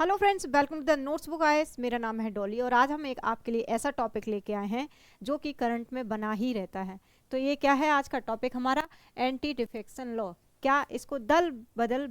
Hello friends, welcome to the notes book IAS. मेरा नाम है डॉली और आज हम एक आपके लिए ऐसा टॉपिक लेके आए हैं जो कि करंट में बना ही रहता है। तो ये क्या है आज का टॉपिक हमारा? Anti defection law. क्या इसको दल बदल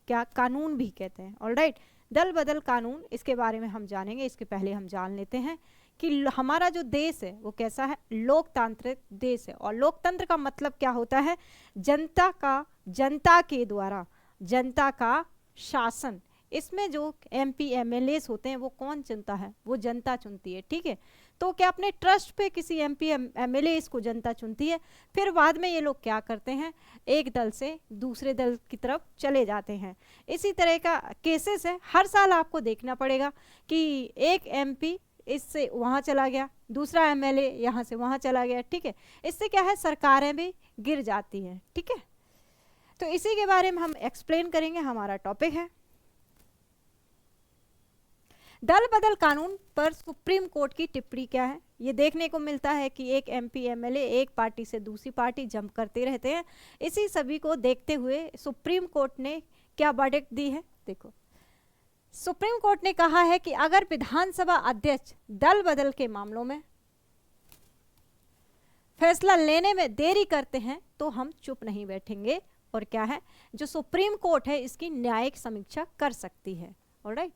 क्या कानून भी कहते हैं? ऑलराइट, दल बदल कानून, इसके बारे में हम जानेंगे। इसके पहले हम जान लेते हैं कि हमारा जो देश है वो कैसा है? लोकतांत्रिक देश है। और लोकतंत्र का मतलब क्या होता है? जनता के द्वारा जनता का शासन। इसमें जो एमपी एमएलएस होते हैं वो कौन चुनता है? वो जनता चुनती है। ठीक है, तो क्या अपने ट्रस्ट पे किसी एमपी एमएलएस को जनता चुनती है, फिर बाद में ये लोग क्या करते हैं? एक दल से दूसरे दल की तरफ चले जाते हैं। इसी तरह का केसेस है, हर साल आपको देखना पड़ेगा कि एक एमपी इससे वहाँ चला गया, दूसरा एमएलए यहाँ से वहाँ चला गया। ठीक है, इससे क्या है? सरकारें भी गिर जाती हैं। ठीक है, तो इसी के बारे में हम एक्सप्लेन करेंगे। हमारा टॉपिक है दल बदल कानून पर सुप्रीम कोर्ट की टिप्पणी क्या है। ये देखने को मिलता है कि एक एमपी एमएलए एक पार्टी से दूसरी पार्टी जंप करते रहते हैं। इसी सभी को देखते हुए सुप्रीम कोर्ट ने क्या वर्डिक्ट दी है? देखो, सुप्रीम कोर्ट ने कहा है कि अगर विधानसभा अध्यक्ष दल बदल के मामलों में फैसला लेने में देरी करते हैं तो हम चुप नहीं बैठेंगे। और क्या है, जो सुप्रीम कोर्ट है इसकी न्यायिक समीक्षा कर सकती है। ऑलराइट,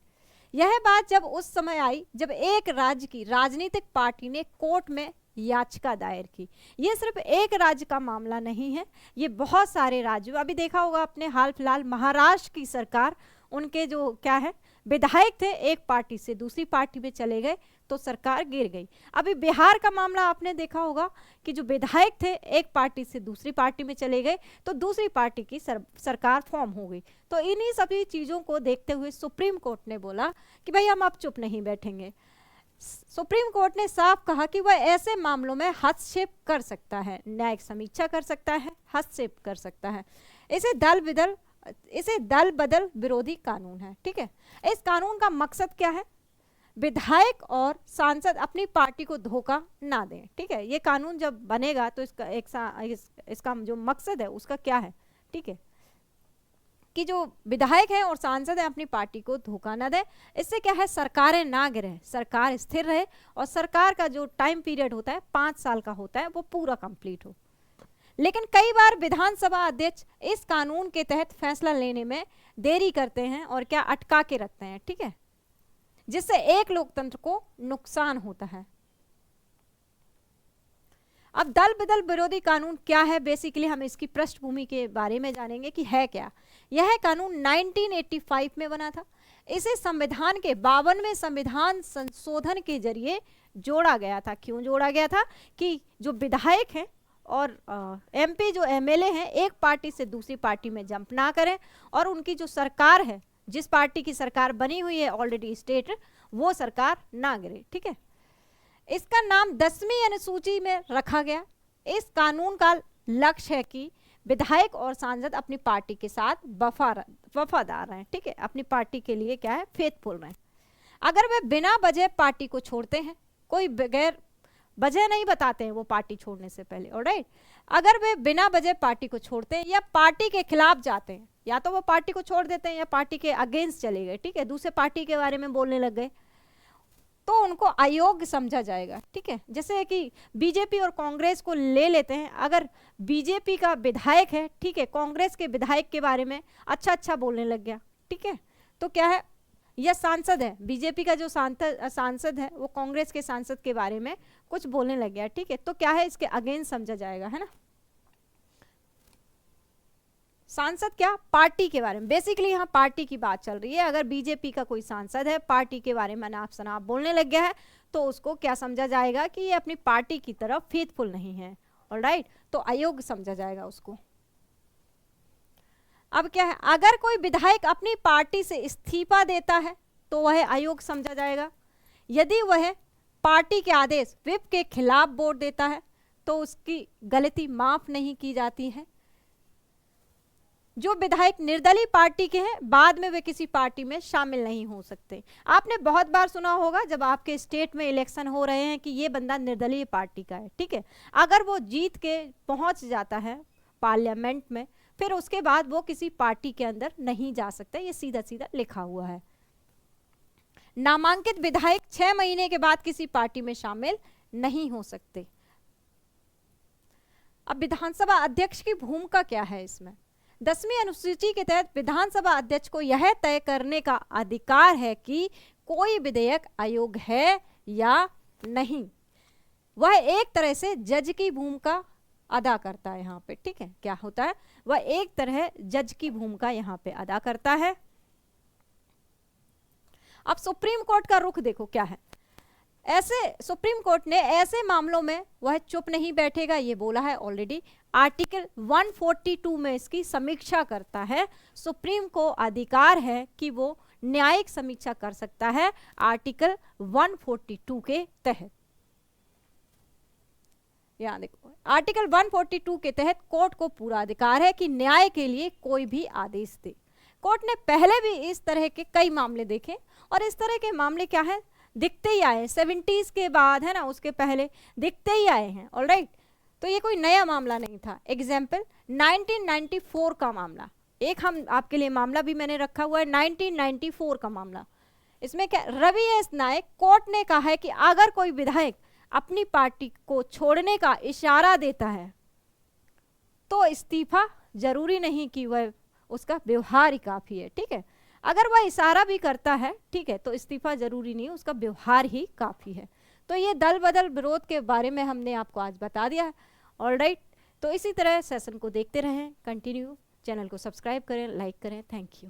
यह बात जब उस समय आई जब एक राज्य की राजनीतिक पार्टी ने कोर्ट में याचिका दायर की। ये सिर्फ एक राज्य का मामला नहीं है, ये बहुत सारे राज्यों, अभी देखा होगा आपने हाल फिलहाल महाराष्ट्र की सरकार, उनके जो क्या है विधायक थे एक पार्टी से दूसरी पार्टी में चले गए तो सरकार गिर गई। अभी बिहार का मामला आपने देखा होगा कि जो विधायक थे एक पार्टी से दूसरी पार्टी में चले गए तो दूसरी पार्टी की सरकार फॉर्म हो गई। तो इन्हीं सभी चीज़ों को देखते हुए सुप्रीम कोर्ट ने बोला कि भाई हम अब चुप नहीं बैठेंगे। सुप्रीम कोर्ट ने साफ कहा कि वह ऐसे मामलों में हस्तक्षेप कर सकता है, न्यायिक समीक्षा कर सकता है, हस्तक्षेप कर सकता है। इसे दल बदल विरोधी कानून है। ठीक है, इस कानून का मकसद क्या है? विधायक और सांसद अपनी पार्टी को धोखा ना दें। ठीक है, ये कानून जब बनेगा तो इसका जो मकसद है उसका क्या है? ठीक है, कि जो विधायक हैं और सांसद हैं अपनी पार्टी को धोखा ना दें। इससे क्या है? सरकारें ना गिरे, सरकार स्थिर रहे और सरकार का जो टाइम पीरियड होता है 5 साल का होता है वो पूरा कंप्लीट हो। लेकिन कई बार विधानसभा अध्यक्ष इस कानून के तहत फैसला लेने में देरी करते हैं और क्या अटका के रखते हैं। ठीक है, जिससे एक लोकतंत्र को नुकसान होता है। अब दल बदल विरोधी कानून क्या है? बेसिकली हम इसकी पृष्ठभूमि के बारे में जानेंगे कि है क्या। यह कानून 1985 में बना था। इसे संविधान के 52वें संविधान संशोधन के जरिए जोड़ा गया था। क्यों जोड़ा गया था? कि जो विधायक हैं और एमपी जो एमएलए हैं एक पार्टी से दूसरी पार्टी में जंप ना करें और उनकी जो सरकार है, जिस पार्टी की सरकार बनी हुई है ऑलरेडी स्टेट, वो सरकार ना गिरे। ठीक है, इसका नाम 10वीं अनुसूची में रखा गया। इस कानून का लक्ष्य है कि विधायक और सांसद अपनी पार्टी के साथ वफादार रहें। ठीक है, अपनी पार्टी के लिए क्या है? फेथफुल रहें। अगर वे बिना वजह पार्टी को छोड़ते हैं, कोई बगैर वजह नहीं बताते हैं वो पार्टी छोड़ने से पहले, ऑलराइट, अगर वे बिना वजह पार्टी को छोड़ते हैं या पार्टी के खिलाफ जाते हैं, या तो वो पार्टी को छोड़ देते हैं या पार्टी के अगेंस्ट चले गए, ठीक है, दूसरे पार्टी के बारे में बोलने लग गए, तो उनको अयोग्य समझा जाएगा। ठीक है, जैसे कि बीजेपी और कांग्रेस को ले लेते हैं। अगर बीजेपी का विधायक है, ठीक है, कांग्रेस के विधायक के बारे में अच्छा बोलने लग गया, ठीक है, तो क्या है? या सांसद है, बीजेपी का जो सांसद है वो कांग्रेस के सांसद के बारे में कुछ बोलने लग गया, ठीक है, तो क्या है? इसके अगेंस्ट समझा जाएगा, है ना। सांसद क्या? पार्टी के बारे में, बेसिकली यहाँ पार्टी की बात चल रही है। अगर बीजेपी का कोई सांसद है पार्टी के बारे में अनाप शनाप बोलने लग गया है तो उसको क्या समझा जाएगा? कि ये अपनी पार्टी की तरफ फेथफुल नहीं है। ऑलराइट, तो अयोग्य समझा जाएगा उसको। अब क्या है? अगर कोई विधायक अपनी पार्टी से इस्तीफा देता है तो वह अयोग्य समझा जाएगा। यदि वह पार्टी के आदेश व्हिप के खिलाफ वोट देता है तो उसकी गलती माफ नहीं की जाती है। जो विधायक निर्दलीय पार्टी के हैं बाद में वे किसी पार्टी में शामिल नहीं हो सकते। आपने बहुत बार सुना होगा जब आपके स्टेट में इलेक्शन हो रहे हैं कि ये बंदा निर्दलीय पार्टी का है, ठीक है, अगर वो जीत के पहुंच जाता है पार्लियामेंट में फिर उसके बाद वो किसी पार्टी के अंदर नहीं जा सकता। ये सीधा सीधा लिखा हुआ है। नामांकित विधायक 6 महीने के बाद किसी पार्टी में शामिल नहीं हो सकते। अब विधानसभा अध्यक्ष की भूमिका क्या है इसमें? 10वीं अनुसूची के तहत विधानसभा अध्यक्ष को यह तय करने का अधिकार है कि कोई विधेयक अयोग्य है या नहीं। वह एक तरह से जज की भूमिका अदा करता है यहाँ पे, ठीक है। क्या होता है? वह एक तरह जज की भूमिका यहाँ पे अदा करता है। अब सुप्रीम कोर्ट का रुख देखो क्या है। ऐसे सुप्रीम कोर्ट ने ऐसे मामलों में वह चुप नहीं बैठेगा, ये बोला है ऑलरेडी। आर्टिकल 142 में इसकी समीक्षा करता है। सुप्रीम को अधिकार है कि वो न्यायिक समीक्षा कर सकता है आर्टिकल 142 के तहत। यहां देखो, आर्टिकल 142 के तहत कोर्ट को पूरा अधिकार है कि न्याय के लिए कोई भी आदेश दे। कोर्ट ने पहले भी इस तरह के कई मामले देखे और इस तरह के मामले क्या है, दिखते ही आए 70s के बाद, है ना, उसके पहले दिखते ही आए हैं। ऑलराइट, तो ये कोई नया मामला नहीं था। एग्जाम्पल 1994 का मामला, एक हम आपके लिए मामला भी मैंने रखा हुआ है 1994 का मामला। इसमें क्या, रवि एस नायक, कोर्ट ने कहा है कि अगर कोई विधायक अपनी पार्टी को छोड़ने का इशारा देता है तो इस्तीफा जरूरी नहीं कि वह उसका व्यवहार ही काफी है, ठीक है। अगर वह इशारा भी करता है, ठीक है, तो इस्तीफा जरूरी नहीं, उसका व्यवहार ही काफी है। तो ये दल बदल विरोध के बारे में हमने आपको आज बता दिया है। ऑलराइट, तो इसी तरह सेशन को देखते रहें, कंटिन्यू, चैनल को सब्सक्राइब करें, लाइक करें। Thank you.